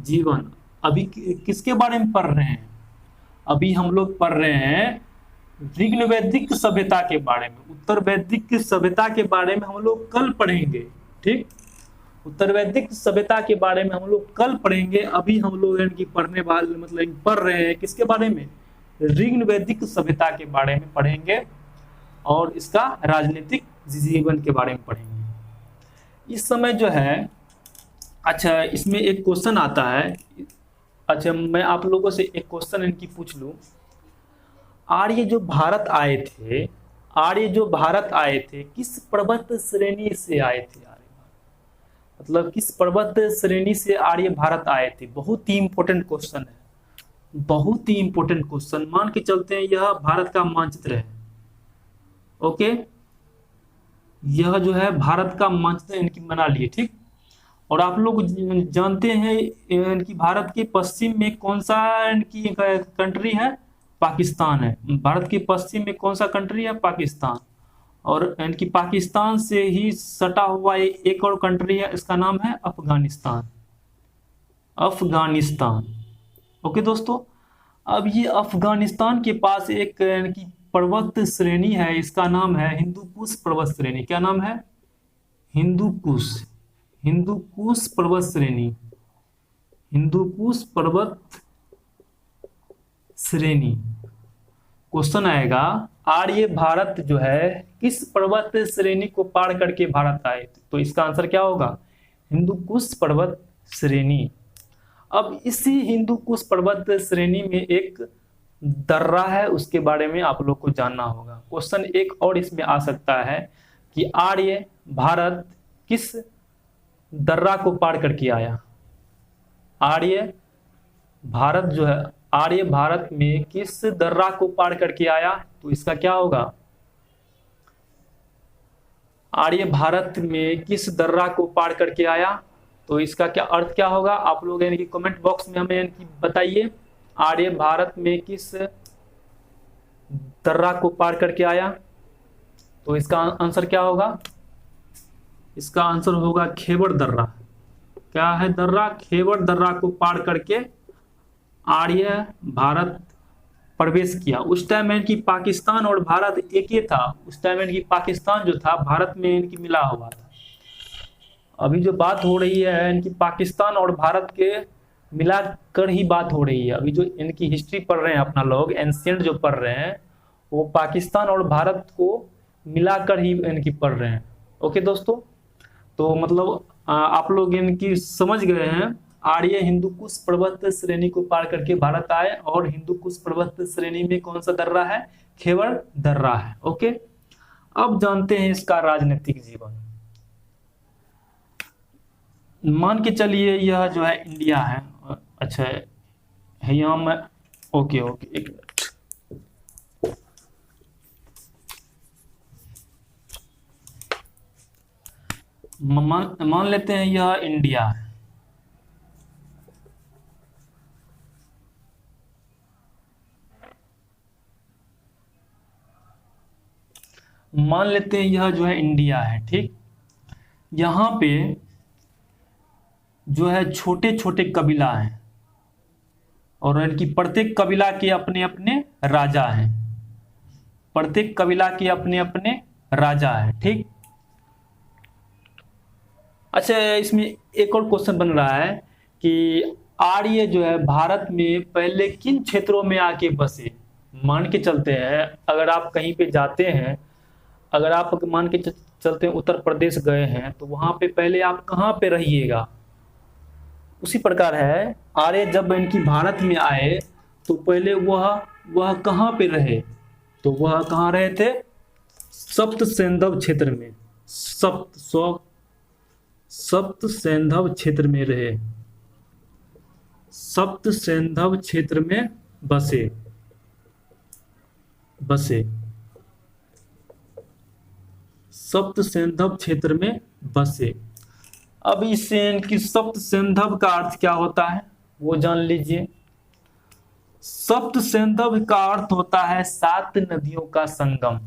जीवन अभी किसके बारे में पढ़ रहे हैं? अभी हम लोग पढ़ रहे हैं ऋग वैदिक सभ्यता के बारे में। उत्तर वैदिक सभ्यता के बारे में हम लोग कल पढ़ेंगे। ठीक, उत्तर वैदिक सभ्यता के बारे में हम लोग कल पढ़ेंगे। अभी हम लोग इनकी पढ़ने वाले मतलब पढ़ रहे हैं किसके बारे में? ऋग वैदिक सभ्यता के बारे में पढ़ेंगे और इसका राजनीतिक जीवन के बारे में पढ़ेंगे। इस समय जो है, अच्छा इसमें एक क्वेश्चन आता है। अच्छा, मैं आप लोगों से एक क्वेश्चन इनकी पूछ लूं। आर्य जो भारत आए थे किस पर्वत श्रेणी से आए थे? मतलब किस पर्वत श्रेणी से आर्य भारत आए थे? बहुत ही इंपॉर्टेंट क्वेश्चन है, बहुत ही इंपॉर्टेंट क्वेश्चन। मान के चलते हैं यह भारत का मानचित्र है। ओके, यह जो है भारत का मानचित्र इनकी बना लिए, ठीक। और आप लोग जानते हैं इनकी भारत के पश्चिम में कौन सा इनकी कंट्री है, पाकिस्तान है। भारत के पश्चिम में कौन सा कंट्री है, पाकिस्तान। और इनकी पाकिस्तान से ही सटा हुआ एक और कंट्री है, इसका नाम है अफगानिस्तान। अफगानिस्तान। ओके दोस्तों, अब ये अफगानिस्तान के पास एक इनकी पर्वत श्रेणी है, इसका नाम है हिंदू कुश पर्वत श्रेणी। क्या नाम है, हिंदू कुश। हिंदू कुश पर्वत श्रेणी, हिंदू कुश पर्वत श्रेणी। क्वेश्चन आएगा, आर्य भारत जो है किस पर्वत श्रेणी को पार करके भारत आए, तो इसका आंसर क्या होगा, हिंदू कुश पर्वत श्रेणी। अब इसी हिंदू कुश पर्वत श्रेणी में एक दर्रा है, उसके बारे में आप लोग को जानना होगा। क्वेश्चन एक और इसमें आ सकता है कि आर्य भारत किस दर्रा को पार करके आया। आर्य भारत जो है, आर्य भारत में किस दर्रा को पार करके आया, तो इसका क्या होगा, आर्य भारत में किस दर्रा को पार करके आया, तो इसका क्या अर्थ क्या होगा, आप लोग यानी कि कमेंट बॉक्स में हमें यानी कि बताइए। आर्य भारत में किस दर्रा को पार करके आया, तो इसका आंसर क्या होगा, इसका आंसर होगा खेबर दर्रा। क्या है दर्रा, खेबर दर्रा को पार करके आर्य भारत प्रवेश किया। उस टाइम में इनकी पाकिस्तान और भारत एक ही था, उस टाइम इनकी पाकिस्तान जो था भारत में इनकी मिला हुआ था। अभी जो बात हो रही है इनकी पाकिस्तान और भारत के मिलाकर ही बात हो रही है। अभी जो इनकी हिस्ट्री पढ़ रहे हैं अपना लोग, एंशिएंट जो पढ़ रहे हैं, वो पाकिस्तान और भारत को मिलाकर ही इनकी पढ़ रहे हैं। ओके दोस्तों, तो मतलब आप लोग इनकी समझ गए हैं। आर्य हिंदू कुश पर्वत श्रेणी को पार करके भारत आए, और हिंदू कुश पर्वत श्रेणी में कौन सा दर्रा है, खेबर दर्रा है। ओके, अब जानते हैं इसका राजनीतिक जीवन। मान के चलिए यह जो है इंडिया है, अच्छा है यहाँ में, ओके ओके एक मिनट। मान लेते हैं यह इंडिया है। मान लेते हैं यह जो है इंडिया है, ठीक। यहाँ पे जो है छोटे छोटे कबीला हैं, और इनकी प्रत्येक कबीला के अपने अपने राजा हैं। प्रत्येक कबीला के अपने अपने राजा हैं, ठीक। अच्छा, इसमें एक और क्वेश्चन बन रहा है कि आर्य जो है भारत में पहले किन क्षेत्रों में आके बसे। मान के चलते हैं अगर आप कहीं पे जाते हैं, अगर आप मान के चलते हैं उत्तर प्रदेश गए हैं, तो वहां पे पहले आप कहाँ पे रहिएगा। उसी प्रकार है, आर्य जब इनकी भारत में आए तो पहले वह कहाँ पे रहे, तो वह कहाँ रहे थे, सप्त सैंधव क्षेत्र में। सप्त सैंधव क्षेत्र में रहे, सप्त सैंधव क्षेत्र में बसे। सप्त सैंधव क्षेत्र में बसे। अब इस इनकी सप्त सैंधव का अर्थ क्या होता है वो जान लीजिए। सप्त सैंधव का अर्थ होता है 7 नदियों का संगम।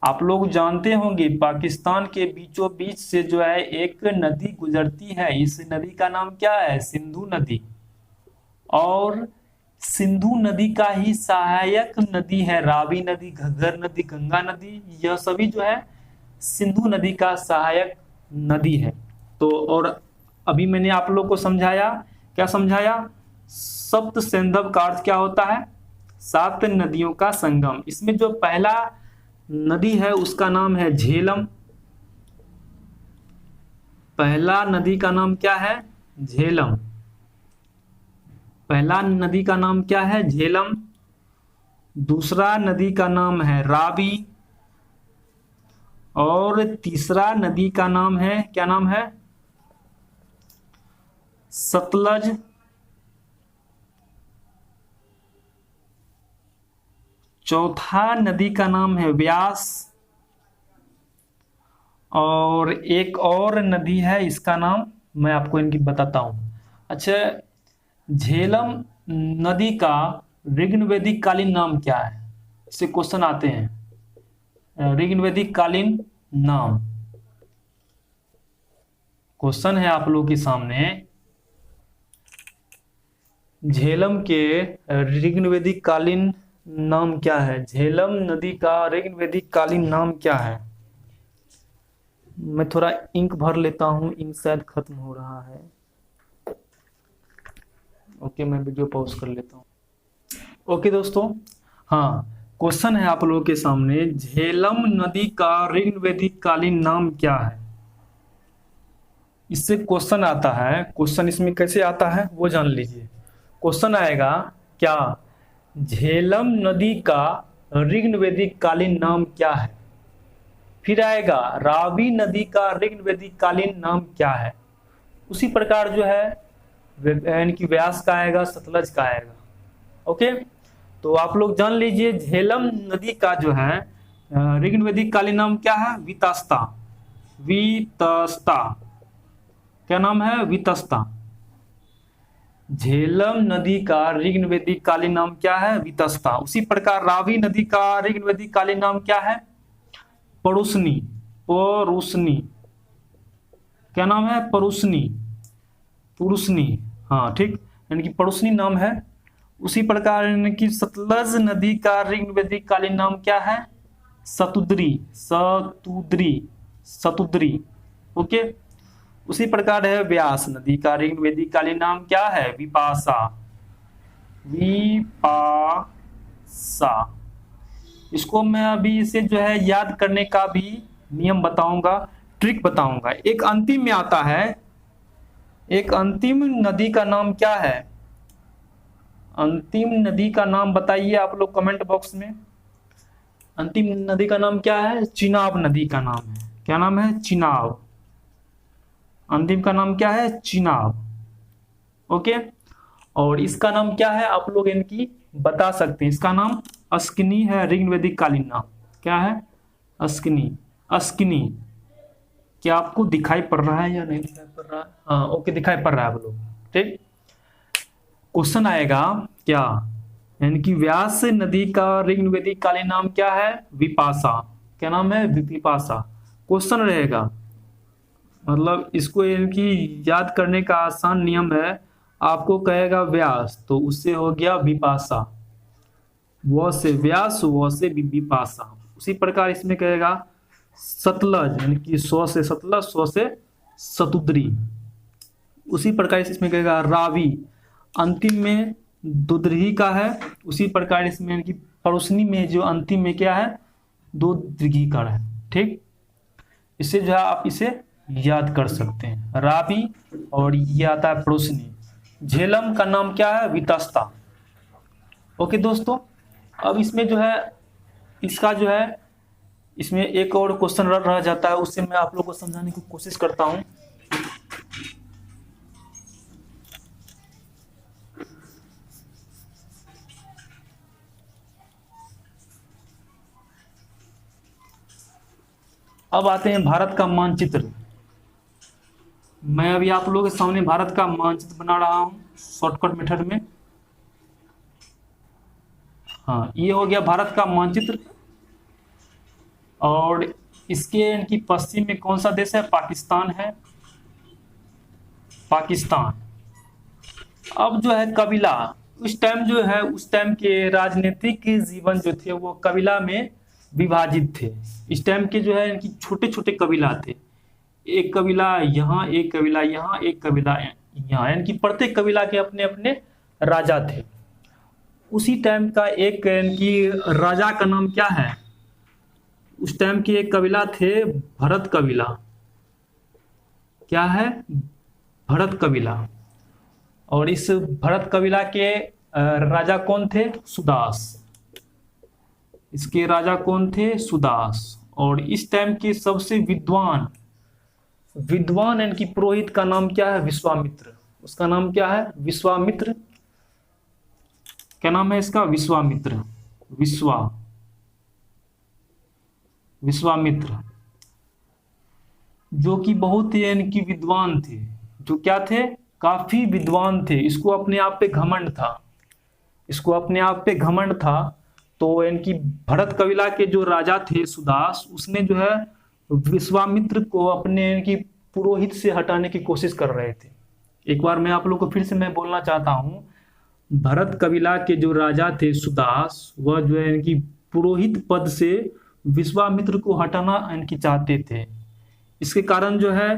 आप लोग जानते होंगे पाकिस्तान के बीचों बीच से जो है एक नदी गुजरती है, इस नदी का नाम क्या है, सिंधु नदी। और सिंधु नदी का ही सहायक नदी है रावी नदी, घग्गर नदी, गंगा नदी, यह सभी जो है सिंधु नदी का सहायक नदी है। तो और अभी मैंने आप लोग को समझाया, क्या समझाया, सप्त सैंधव का अर्थ क्या होता है, 7 नदियों का संगम। इसमें जो पहला नदी है उसका नाम है झेलम। पहला नदी का नाम क्या है, झेलम। पहला नदी का नाम क्या है, झेलम। दूसरा नदी का नाम है रावी, और तीसरा नदी का नाम है, क्या नाम है, सतलज। चौथा नदी का नाम है व्यास, और एक और नदी है, इसका नाम मैं आपको इनकी बताता हूँ। अच्छा, झेलम नदी का ऋग्वेदिक कालीन नाम क्या है? इससे क्वेश्चन आते हैं। ऋग्वेदिक कालीन नाम क्वेश्चन है आप लोगों के सामने। झेलम के ऋग्वेदिक कालीन नाम क्या है? झेलम नदी का ऋग्वेदिक कालीन नाम क्या है? मैं थोड़ा इंक भर लेता हूँ, इंक शायद खत्म हो रहा है। ओके, मैं वीडियो पॉज कर लेता हूँ। ओके दोस्तों, हाँ, क्वेश्चन है आप लोगों के सामने, झेलम नदी का ऋग्वेदिक कालीन नाम क्या है? इससे क्वेश्चन आता है। क्वेश्चन इसमें कैसे आता है वो जान लीजिए। क्वेश्चन आएगा क्या, झेलम नदी का ऋग्वेदिक कालीन नाम क्या है? फिर आएगा रावी नदी का ऋग्वेदिक कालीन नाम क्या है? उसी प्रकार जो है यानी कि व्यास का आएगा, सतलज का आएगा। ओके, तो आप लोग जान लीजिए झेलम नदी का जो है ऋग्वेदिक कालीन नाम क्या है? वितस्ता। वितस्ता, क्या नाम है? वितस्ता। झेलम नदी का ऋग्वेदिक कालीन नाम क्या है? वितस्ता। उसी प्रकार रावी नदी का ऋग्वेदिक कालीन नाम क्या है? परुष्णी। परुष्णी, क्या नाम है? परुष्णी। पुरुषनी, हाँ ठीक, यानी कि परुष्णी नाम है। उसी प्रकार यानी कि सतलज नदी का ऋग्वेदिक कालीन नाम क्या है? सतुद्री। सतुद्री, सतुद्री। ओके, उसी प्रकार है व्यास नदी का ऋग्वेदिक कालीन नाम क्या है? विपाशा। विपाशा। इसको मैं अभी इसे जो है याद करने का भी नियम बताऊंगा, ट्रिक बताऊंगा। एक अंतिम में आता है, एक अंतिम नदी का नाम क्या है? अंतिम नदी का नाम बताइए आप लोग कमेंट बॉक्स में। अंतिम नदी का नाम क्या है? चिनाब नदी का नाम है। क्या नाम है? चिनाब। अंतिम का नाम क्या है? चिनाब। ओके, और इसका नाम क्या है आप लोग इनकी बता सकते हैं? इसका नाम अस्किनी है, ऋग्वेदिक कालीन नाम क्या है? अस्किनी। अस्किनी, क्या आपको दिखाई पड़ रहा है या नहीं दिखाई पड़ रहा है? हाँ ओके, दिखाई पड़ रहा है आप लोग, ठीक। क्वेश्चन आएगा क्या, यानी कि व्यास नदी का ऋग्वेदिक कालीन नाम क्या है? विपाशा। क्या नाम है? विपाशा। क्वेश्चन रहेगा, मतलब इसको इनकी याद करने का आसान नियम है। आपको कहेगा व्यास, तो उससे हो गया विपाशा, व से व्यास, व से विपाशा। उसी प्रकार इसमें कहेगा सतलज, यानी कि स्व से सतलज, स्व से सतुद्री। उसी प्रकार इसमें कहेगा रावी, अंतिम में दुद्री का है। उसी प्रकार इसमें यानी कि परुष्णी में जो अंतिम में क्या है? दो दीर्घिकार है, ठीक। इससे जो है आप इसे याद कर सकते हैं, रावी और ये आता है परुष्णी। झेलम का नाम क्या है? वितस्ता। ओके दोस्तों, अब इसमें जो है इसका जो है इसमें एक और क्वेश्चन रह जाता है, उससे मैं आप लोग को समझाने की कोशिश करता हूं। अब आते हैं भारत का मानचित्र। मैं अभी आप लोगों के सामने भारत का मानचित्र बना रहा हूं शॉर्टकट मेथड में। हाँ, ये हो गया भारत का मानचित्र। और इसके इनकी पश्चिम में कौन सा देश है? पाकिस्तान है, पाकिस्तान। अब जो है कबीला, उस टाइम जो है उस टाइम के राजनीतिक जीवन जो थे वो कबीला में विभाजित थे। इस टाइम के जो है इनकी छोटे छोटे कबीला थे, एक कबीला यहाँ, एक कबीला यहाँ, एक कबीला यहाँ, यानी कि प्रत्येक कबीला के अपने अपने राजा थे। उसी टाइम का एक इनकी राजा का नाम क्या है? उस टाइम के एक कबीला थे भरत कबीला। क्या है? भरत कबीला। और इस भरत कबीला के राजा कौन थे? सुदास। इसके राजा कौन थे? सुदास। और इस टाइम के सबसे विद्वान विद्वान इनकी पुरोहित का नाम क्या है? विश्वामित्र। उसका नाम क्या है? विश्वामित्र। क्या नाम है इसका? विश्वामित्र। विश्वामित्र। जो कि बहुत ही यानी कि विद्वान थे, जो क्या थे, काफी विद्वान थे। इसको अपने आप पे घमंड था, इसको अपने आप पे घमंड था। तो इनकी भरत कबीला के जो राजा थे सुदास, उसने जो है विश्वामित्र को अपने इनकी पुरोहित से हटाने की कोशिश कर रहे थे। एक बार मैं आप लोग को फिर से मैं बोलना चाहता हूँ, भरत कबीला के जो राजा थे सुदास, वह जो है इनकी पुरोहित पद से विश्वामित्र को हटाना इनकी चाहते थे। इसके कारण जो है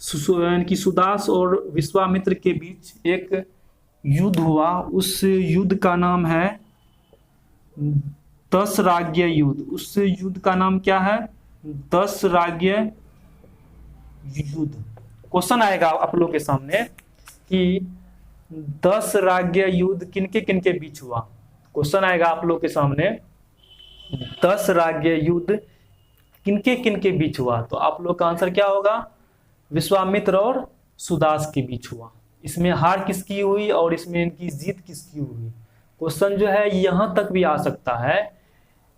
इनकी सुदास और विश्वामित्र के बीच एक युद्ध हुआ। उस युद्ध का नाम है दस राज्य युद्ध। उस युद्ध का नाम क्या है? दस राज्य युद्ध। क्वेश्चन आएगा आप लोग के सामने कि 10 राज्य युद्ध किनके किनके बीच हुआ। क्वेश्चन आएगा आप लोग के सामने, 10 राज्य युद्ध किनके किनके बीच हुआ। तो आप लोग का आंसर क्या होगा? विश्वामित्र और सुदास के बीच हुआ। इसमें हार किसकी हुई और इसमें इनकी जीत किसकी हुई? क्वेश्चन जो है यहां तक भी आ सकता है,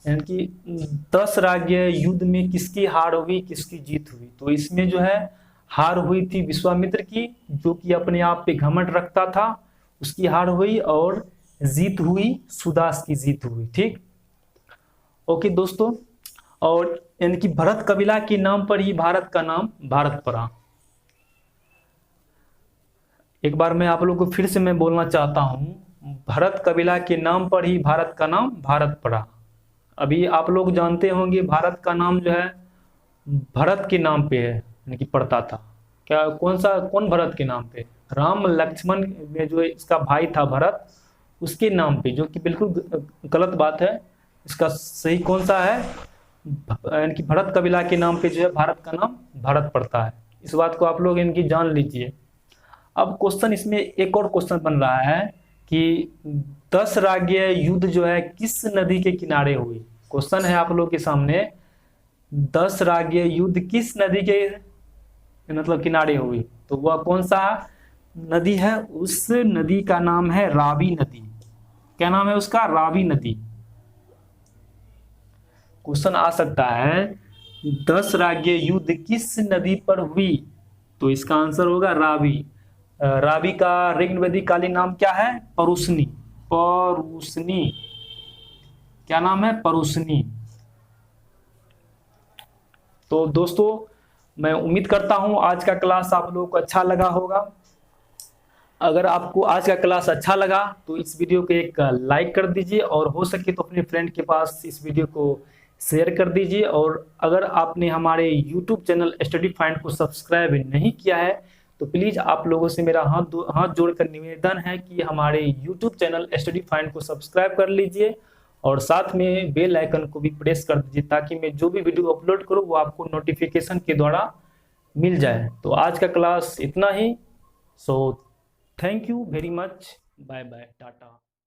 यानी कि 10 राज्य युद्ध में किसकी हार हुई, किसकी जीत हुई। तो इसमें जो है हार हुई थी विश्वामित्र की, जो कि अपने आप पे घमंड रखता था, उसकी हार हुई, और जीत हुई सुदास की जीत हुई। ठीक, ओके दोस्तों। और यानी कि भरत कबीला के नाम पर ही भारत का नाम भारत पड़ा। एक बार मैं आप लोगों को फिर से मैं बोलना चाहता हूं, भरत कबीला के नाम पर ही भारत का नाम भारत पड़ा। अभी आप लोग जानते होंगे भारत का नाम जो है भरत के नाम पे है, यानी कि पड़ता था। क्या, कौन भरत के नाम पे? राम लक्ष्मण में जो इसका भाई था भरत, उसके नाम पे, जो कि बिल्कुल गलत बात है। इसका सही कौन सा है? यानी कि भरत कबीला के नाम पे जो है भारत का नाम भारत पड़ता है। इस बात को आप लोग इनकी जान लीजिए। अब क्वेश्चन इसमें एक और क्वेश्चन बन रहा है कि 10 राज्य युद्ध जो है किस नदी के किनारे हुई। क्वेश्चन है आप लोग के सामने, 10 राज्य युद्ध किस नदी के मतलब किनारे हुई। तो वह कौन सा नदी है? उस नदी का नाम है रावी नदी। क्या नाम है उसका? रावी नदी। क्वेश्चन आ सकता है 10 राज्य युद्ध किस नदी पर हुई। तो इसका आंसर होगा रावी। रावी का ऋग्वेदी कालीन नाम क्या है? परुशनी। परुशनी, क्या नाम है? परुशनी। तो दोस्तों मैं उम्मीद करता हूं आज का क्लास आप लोगों को अच्छा लगा होगा। अगर आपको आज का क्लास अच्छा लगा तो इस वीडियो को एक लाइक कर दीजिए, और हो सके तो अपने फ्रेंड के पास इस वीडियो को शेयर कर दीजिए। और अगर आपने हमारे YouTube चैनल स्टडी फाइंड को सब्सक्राइब नहीं किया है तो प्लीज़ आप लोगों से मेरा हाथ जोड़कर निवेदन है कि हमारे YouTube चैनल स्टडी फाइंड को सब्सक्राइब कर लीजिए, और साथ में बेल आइकन को भी प्रेस कर दीजिए, ताकि मैं जो भी वीडियो अपलोड करूँ वो आपको नोटिफिकेशन के द्वारा मिल जाए। तो आज का क्लास इतना ही। So thank you very much, bye bye, Tata.